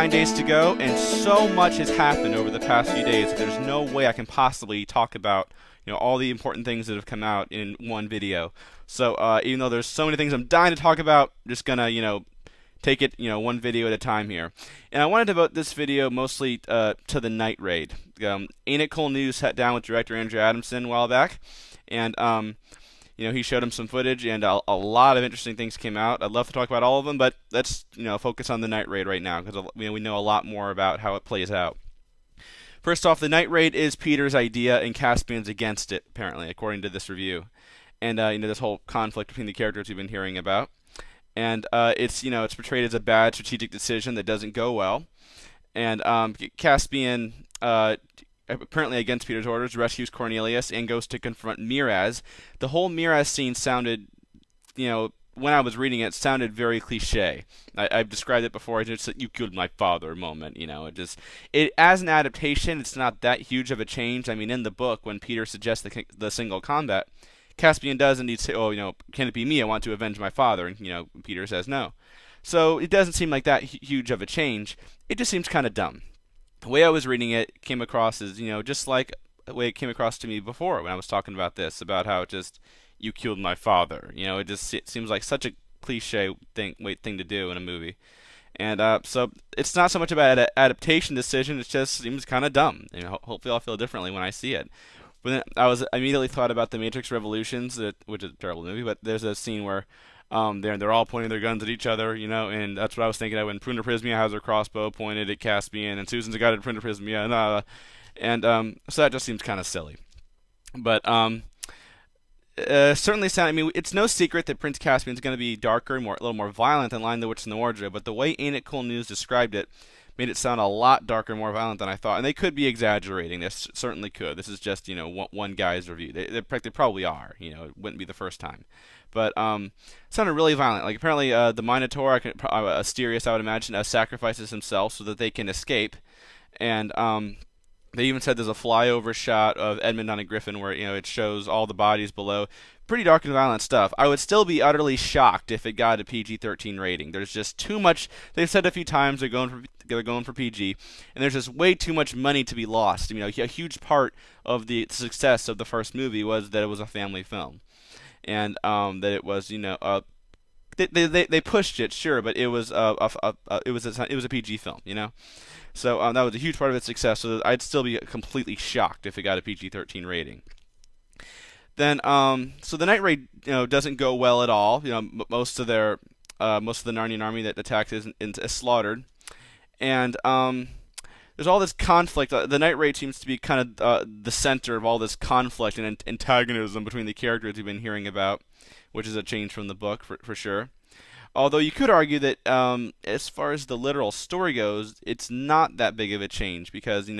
9 days to go, and so much has happened over the past few days that there's no way I can possibly talk about all the important things that have come out in one video. So even though there's so many things I'm dying to talk about, I'm just gonna take it one video at a time here. And I wanted to devote this video mostly to the night raid. Ain't It Cool News sat down with director Andrew Adamson a while back, and he showed him some footage, and a lot of interesting things came out. I'd love to talk about all of them, but let's focus on the night raid right now, because we know a lot more about how it plays out. First off, the night raid is Peter's idea, and Caspian's against it, apparently, according to this review. And this whole conflict between the characters we've been hearing about, and it's portrayed as a bad strategic decision that doesn't go well. And Caspian, apparently against Peter's orders, rescues Cornelius and goes to confront Miraz. The whole Miraz scene sounded, when I was reading it, sounded very cliche. I've described it before. It's just "you killed my father" moment. It as an adaptation, it's not that huge of a change. I mean, in the book, when Peter suggests the single combat, Caspian does indeed say, "Oh, can it be me? I want to avenge my father." And Peter says no. So it doesn't seem like that huge of a change. It just seems kind of dumb. The way I was reading it came across as, just like the way it came across to me before when I was talking about this, about how it just, "you killed my father." It seems like such a cliche thing to do in a movie. And so it's not so much about an adaptation decision, it just seems kind of dumb. Hopefully I'll feel differently when I see it. But then I immediately thought about The Matrix Revolutions, which is a terrible movie, but there's a scene where they're all pointing their guns at each other, and that's what I was thinking of when Pruna Prismia has her crossbow pointed at Caspian, and Susan's got it at Pruna Prismia, so that just seems kind of silly. But certainly it's no secret that Prince Caspian's going to be darker and a little more violent than Lion the Witch and the Wardrobe, but the way Ain't It Cool News described it made it sound a lot darker and more violent than I thought. And they could be exaggerating. They certainly could. This is just, one guy's review. They probably are. It wouldn't be the first time. But it sounded really violent. Like, apparently the Minotaur, Asterius, I would imagine, sacrifices himself so that they can escape. And they even said there's a flyover shot of Edmund on a griffin where, it shows all the bodies below. Pretty dark and violent stuff. I would still be utterly shocked if it got a PG-13 rating. There's just too much. They've said a few times they're going for PG, and there's just way too much money to be lost. A huge part of the success of the first movie was that it was a family film, and that it was, they pushed it, sure, but it was a PG film, So that was a huge part of its success. So I'd still be completely shocked if it got a PG-13 rating. Then, so the night raid, doesn't go well at all. Most of the Narnian army that attacks is slaughtered, and there's all this conflict. The night raid seems to be kind of the center of all this conflict and antagonism between the characters we've been hearing about, which is a change from the book for sure. Although you could argue that as far as the literal story goes, it's not that big of a change, because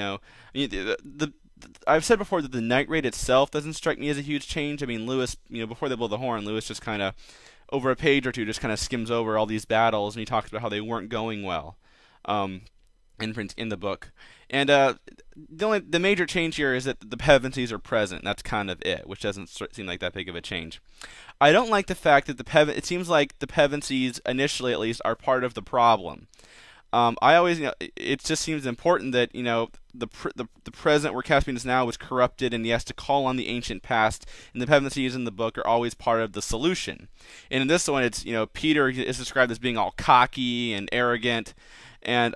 I've said before that the night raid itself doesn't strike me as a huge change. I mean, Lewis, before they blow the horn, Lewis just kind of, over a page or two, just kind of skims over all these battles, and he talks about how they weren't going well in the book. And the major change here is that the Pevensies are present. That's kind of it, which doesn't seem like that big of a change. I don't like the fact that it seems like the Pevensies, initially at least, are part of the problem. I always, it just seems important that, the present where Caspian is now was corrupted, and he has to call on the ancient past, and the Pevensies in the book are always part of the solution. And in this one, it's, Peter is described as being all cocky and arrogant, and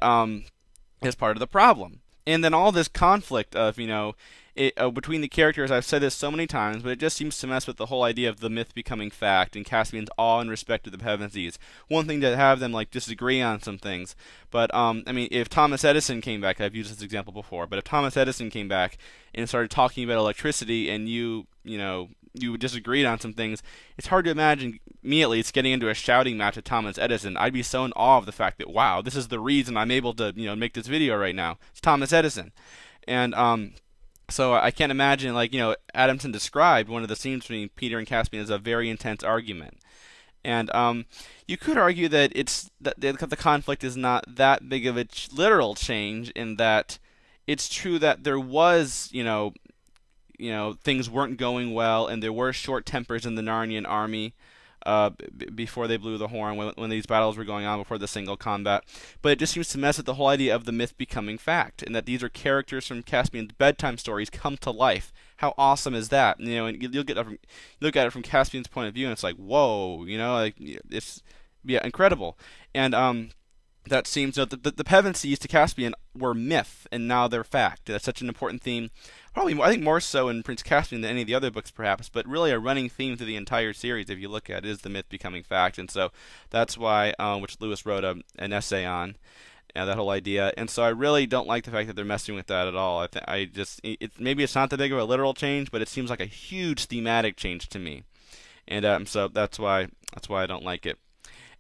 is part of the problem. And then all this conflict of, between the characters, I've said this so many times, but it just seems to mess with the whole idea of the myth becoming fact and Caspian's awe and respect of the Pevensies. One thing to have them disagree on some things, but if Thomas Edison came back, I've used this example before, but if Thomas Edison came back and started talking about electricity, and you disagreed on some things, it's hard to imagine, me at least, getting into a shouting match with Thomas Edison. I'd be so in awe of the fact that, wow, this is the reason I'm able to, make this video right now. It's Thomas Edison. And so I can't imagine, Adamson described one of the scenes between Peter and Caspian as a very intense argument. And you could argue that the conflict is not that big of a literal change, in that it's true that there was, things weren't going well, and there were short tempers in the Narnian army. before they blew the horn, when these battles were going on before the single combat. But it just seems to mess with the whole idea of the myth becoming fact, and that these are characters from Caspian's bedtime stories come to life. How awesome is that? You know, and you'll look at it from Caspian's point of view, and it's like, whoa, you know, like it's incredible. And that seems that the Pevensies to Caspian were myth, and now they're fact. That's such an important theme. Probably, I think more so in Prince Caspian than any of the other books, perhaps, but really a running theme through the entire series, if you look at it, is the myth becoming fact. And so that's why, which Lewis wrote an essay on, that whole idea. And so I really don't like the fact that they're messing with that at all. Maybe it's not that big of a literal change, but it seems like a huge thematic change to me. And so that's why I don't like it.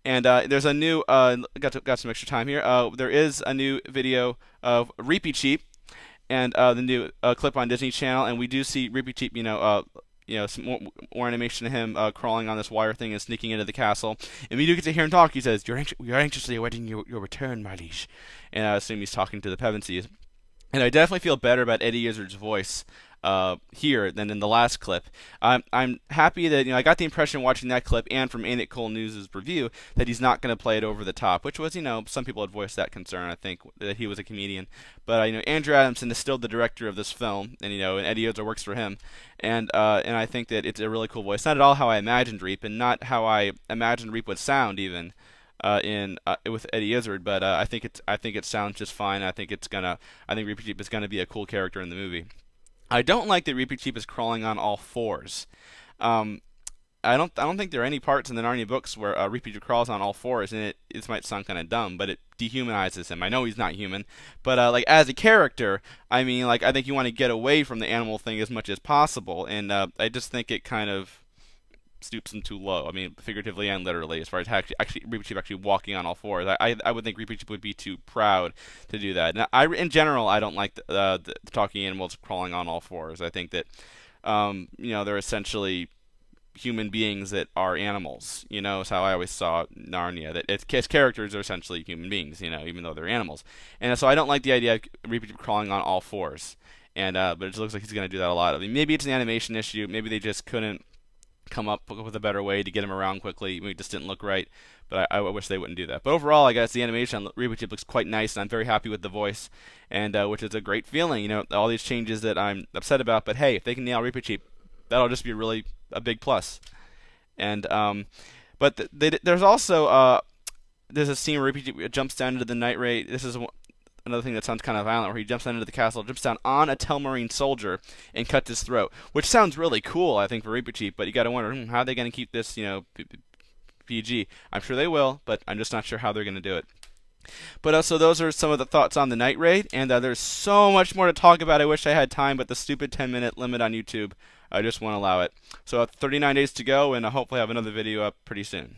And there's a new, got some extra time here. There is a new video of Reepicheep, and the new clip on Disney Channel, and we do see Reepicheep, some more animation of him crawling on this wire thing and sneaking into the castle. And we do get to hear him talk. He says, "We are anxiously awaiting your return, my liege." And I assume he's talking to the Pevensies. And I definitely feel better about Eddie Izzard's voice here than in the last clip. I'm happy that I got the impression watching that clip and from Ain't It Cool News' review that he's not going to play it over the top, which was some people had voiced that concern. I think that he was a comedian, but Andrew Adamson is still the director of this film, and and Eddie Izzard works for him, and I think that it's a really cool voice. Not at all how I imagined Reep, and not how I imagined Reep would sound even. With Eddie Izzard, but I think it sounds just fine. I think Reepicheep is gonna be a cool character in the movie. I don't like that Reepicheep is crawling on all fours. I don't think there are any parts in the Narnia books where Reepicheep crawls on all fours, and it might sound kind of dumb, but it dehumanizes him. I know he's not human, but like as a character, I mean, like I think you want to get away from the animal thing as much as possible, and I just think it kind of stoops him too low. I mean, figuratively and literally, as far as Reepicheep actually walking on all fours. I would think Reepicheep would be too proud to do that. Now, in general, I don't like the talking animals crawling on all fours. I think that they're essentially human beings that are animals. Is how I always saw Narnia. That its characters are essentially human beings. Even though they're animals. And so I don't like the idea of Reepicheep crawling on all fours. And but it looks like he's going to do that a lot. I mean, maybe it's an animation issue. Maybe they just couldn't come up with a better way to get him around quickly. It just didn't look right, but I wish they wouldn't do that. But overall, I guess the animation on Reepicheep looks quite nice, and I'm very happy with the voice, and which is a great feeling. All these changes that I'm upset about, but hey, if they can nail Reepicheep, that'll just be really a big plus. And but there's also there's a scene where Reepicheep jumps down into the night raid. This is another thing that sounds kind of violent, where he jumps down into the castle, jumps down on a Telmarine soldier, and cuts his throat, which sounds really cool, I think, for Reepicheep, but you gotta wonder, how are they gonna keep this, PG? I'm sure they will, but I'm just not sure how they're gonna do it. But so those are some of the thoughts on the night raid, and there's so much more to talk about. I wish I had time, but the stupid 10-minute limit on YouTube, I just won't allow it. So 39 days to go, and I hopefully have another video up pretty soon.